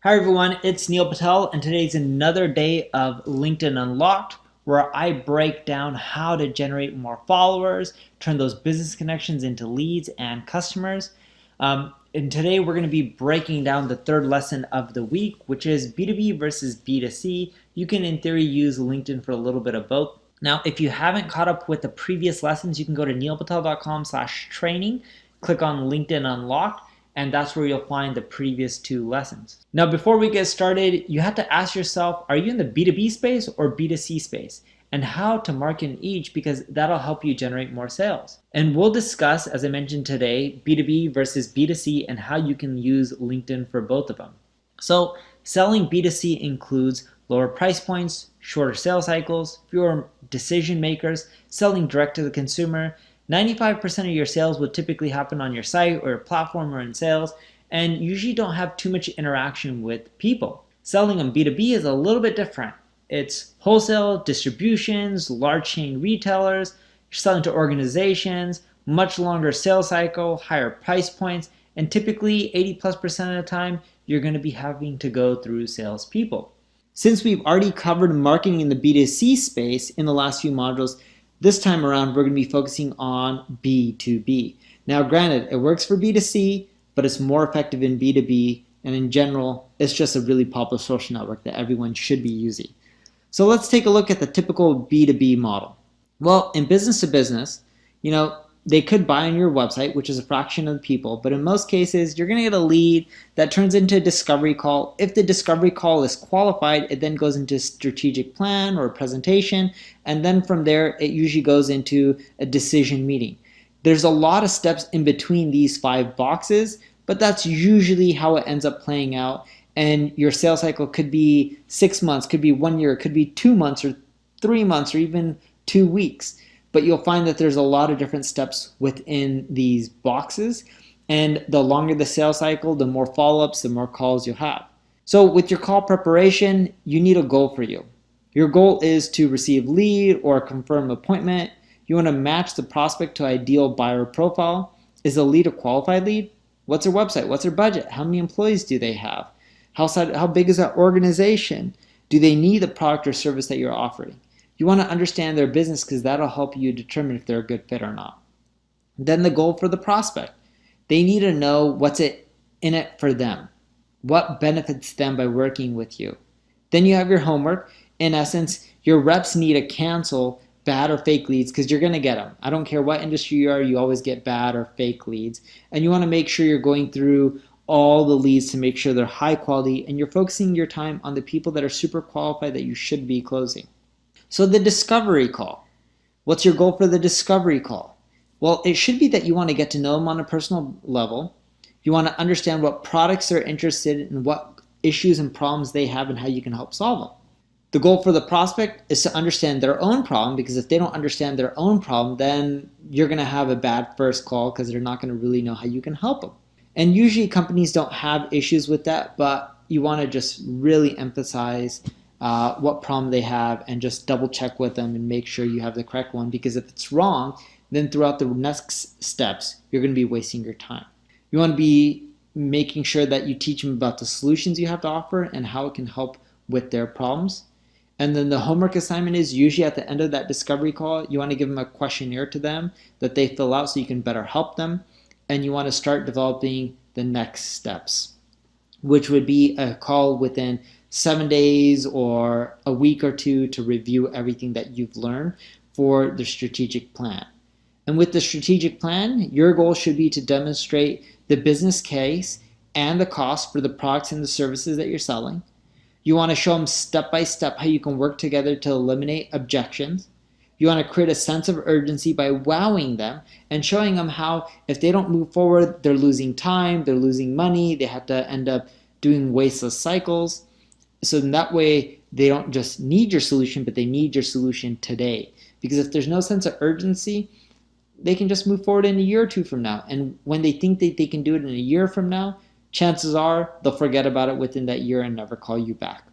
Hi everyone, it's Neil Patel, and today's another day of LinkedIn Unlocked, where I break down how to generate more followers, turn those business connections into leads and customers. And today we're going to be breaking down the third lesson of the week, which is B2B versus B2C. You can, in theory, use LinkedIn for a little bit of both. Now, if you haven't caught up with the previous lessons, you can go to neilpatel.com/training, click on LinkedIn Unlocked, and that's where you'll find the previous two lessons. Now, before we get started, you have to ask yourself, are you in the B2B space or B2C space? And how to market in each, because that'll help you generate more sales. And we'll discuss, as I mentioned today, B2B versus B2C and how you can use LinkedIn for both of them. So selling B2C includes lower price points, shorter sales cycles, fewer decision makers, selling direct to the consumer. 95% of your sales would typically happen on your site or your platform or in sales, and usually don't have too much interaction with people. Selling on B2B is a little bit different. It's wholesale, distributions, large chain retailers, you're selling to organizations, much longer sales cycle, higher price points, and typically 80+% of the time, you're going to be having to go through salespeople. Since we've already covered marketing in the B2C space in the last few modules, this time around we're going to be focusing on B2B. Now granted, it works for B2C, but it's more effective in B2B, and in general, it's just a really popular social network that everyone should be using. So let's take a look at the typical B2B model. Well, in business to business, they could buy on your website, which is a fraction of the people, but in most cases, you're going to get a lead that turns into a discovery call. If the discovery call is qualified, it then goes into a strategic plan or a presentation, and then from there, it usually goes into a decision meeting. There's a lot of steps in between these 5 boxes, but that's usually how it ends up playing out. And your sales cycle could be 6 months, could be 1 year, it could be 2 months or 3 months or even 2 weeks. But you'll find that there's a lot of different steps within these boxes. And the longer the sales cycle, the more follow-ups, the more calls you'll have. So with your call preparation, you need a goal for you. Your goal is to receive lead or confirm appointment. You want to match the prospect to ideal buyer profile. Is the lead a qualified lead? What's their website? What's their budget? How many employees do they have? How big is that organization? Do they need the product or service that you're offering? You want to understand their business because that'll help you determine if they're a good fit or not. Then the goal for the prospect. They need to know what's in it for them. What benefits them by working with you. Then you have your homework. In essence, your reps need to cancel bad or fake leads because you're going to get them. I don't care what industry you are, you always get bad or fake leads. And you want to make sure you're going through all the leads to make sure they're high quality and you're focusing your time on the people that are super qualified that you should be closing. So the discovery call. What's your goal for the discovery call? Well, it should be that you want to get to know them on a personal level. You want to understand what products they're interested in, what issues and problems they have, and how you can help solve them. The goal for the prospect is to understand their own problem, because if they don't understand their own problem, then you're going to have a bad first call because they're not going to really know how you can help them. And usually companies don't have issues with that, but you want to just really emphasize what problem they have and just double check with them and make sure you have the correct one, because if it's wrong, then throughout the next steps, you're going to be wasting your time. You want to be making sure that you teach them about the solutions you have to offer and how it can help with their problems. And then the homework assignment is usually at the end of that discovery call, you want to give them a questionnaire to them that they fill out so you can better help them. And you want to start developing the next steps, which would be a call within 7 days or a week or 2 to review everything that you've learned for the strategic plan. And with the strategic plan, your goal should be to demonstrate the business case and the cost for the products and the services that you're selling. You want to show them step by step how you can work together to eliminate objections. You want to create a sense of urgency by wowing them and showing them how if they don't move forward, they're losing time, they're losing money, they have to end up doing wasteless cycles. So in that way, they don't just need your solution, but they need your solution today. Because if there's no sense of urgency, they can just move forward in a year or 2 from now. And when they think that they can do it in a year from now, chances are they'll forget about it within that year and never call you back.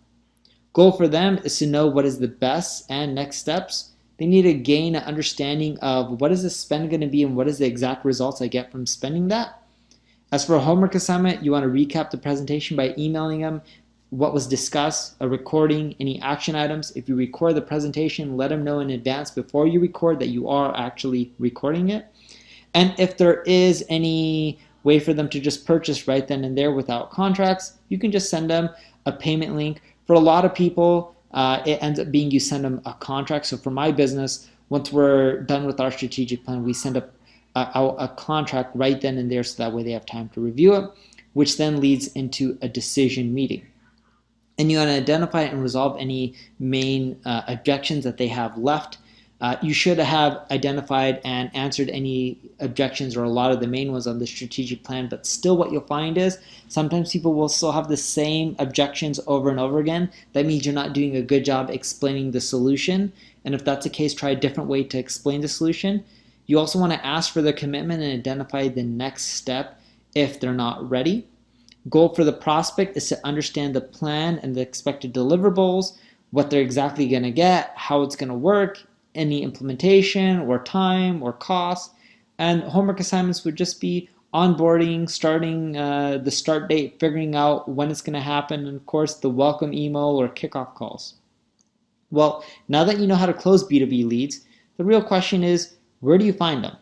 Goal for them is to know what is the best and next steps. They need to gain an understanding of what is the spend going to be and what is the exact results I get from spending that. As for a homework assignment, you want to recap the presentation by emailing them what was discussed, a recording, any action items. If you record the presentation, let them know in advance before you record that you are actually recording it. And if there is any way for them to just purchase right then and there without contracts, you can just send them a payment link. For a lot of people, it ends up being you send them a contract. So for my business, once we're done with our strategic plan, we send out a contract right then and there so that way they have time to review it, which then leads into a decision meeting. And you want to identify and resolve any main objections that they have left. You should have identified and answered any objections or a lot of the main ones on the strategic plan, but still what you'll find is sometimes people will still have the same objections over and over again. That means you're not doing a good job explaining the solution. And if that's the case, try a different way to explain the solution. You also want to ask for their commitment and identify the next step if they're not ready. Goal for the prospect is to understand the plan and the expected deliverables, what they're exactly going to get, how it's going to work, any implementation or time or cost. And homework assignments would just be onboarding, starting the start date, figuring out when it's going to happen, and of course the welcome email or kickoff calls. Well, now that you know how to close B2B leads, the real question is, where do you find them?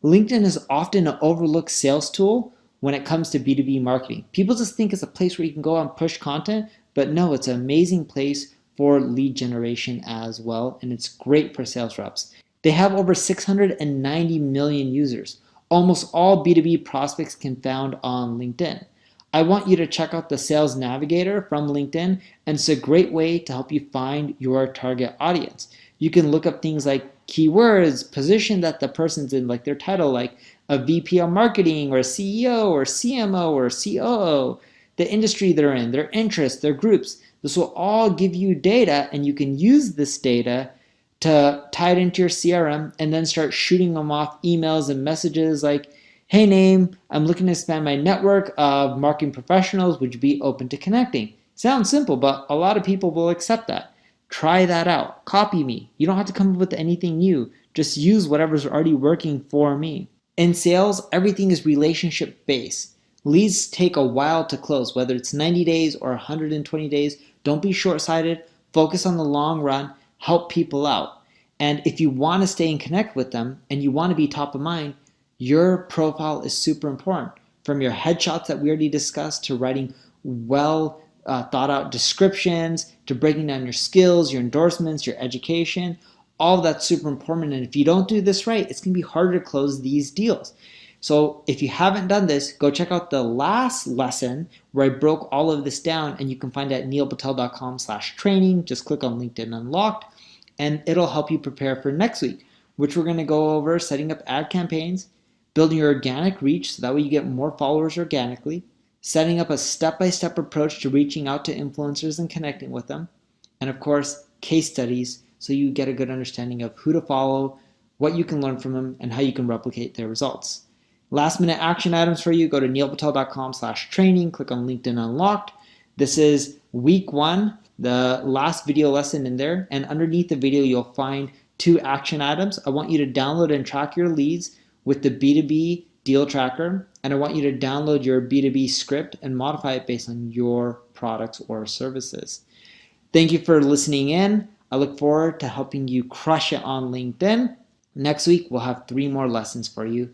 LinkedIn is often an overlooked sales tool when it comes to B2B marketing. People just think it's a place where you can go and push content, but no, it's an amazing place for lead generation as well, and it's great for sales reps. They have over 690 million users. Almost all B2B prospects can be found on LinkedIn. I want you to check out the Sales Navigator from LinkedIn, and it's a great way to help you find your target audience. You can look up things like keywords, position that the person's in, like their title, like a VP of marketing or a CEO or CMO or COO, the industry they're in, their interests, their groups. This will all give you data, and you can use this data to tie it into your CRM and then start shooting them off emails and messages like, hey name, I'm looking to expand my network of marketing professionals. Would you be open to connecting? Sounds simple, but a lot of people will accept that. Try that out. Copy me. You don't have to come up with anything new. Just use whatever's already working for me. In sales, everything is relationship based. Leads take a while to close, whether it's 90 days or 120 days. Don't be short-sighted. Focus on the long run. Help people out. And if you want to stay and connect with them and you want to be top of mind, your profile is super important. From your headshots that we already discussed to writing well thought out descriptions to breaking down your skills, your endorsements, your education, all of that's super important. And if you don't do this right, it's going to be harder to close these deals. So if you haven't done this, go check out the last lesson where I broke all of this down, and you can find it at neilpatel.com/training. Just click on LinkedIn Unlocked, and it'll help you prepare for next week, which we're going to go over setting up ad campaigns, building your organic reach so that way you get more followers organically, setting up a step-by-step approach to reaching out to influencers and connecting with them, and of course, case studies so you get a good understanding of who to follow, what you can learn from them, and how you can replicate their results. Last minute action items for you, go to neilpatel.com/training, click on LinkedIn Unlocked. This is week 1, the last video lesson in there, and underneath the video you'll find 2 action items. I want you to download and track your leads with the B2B deal tracker, and I want you to download your B2B script and modify it based on your products or services. Thank you for listening in. I look forward to helping you crush it on LinkedIn. Next week, we'll have 3 more lessons for you.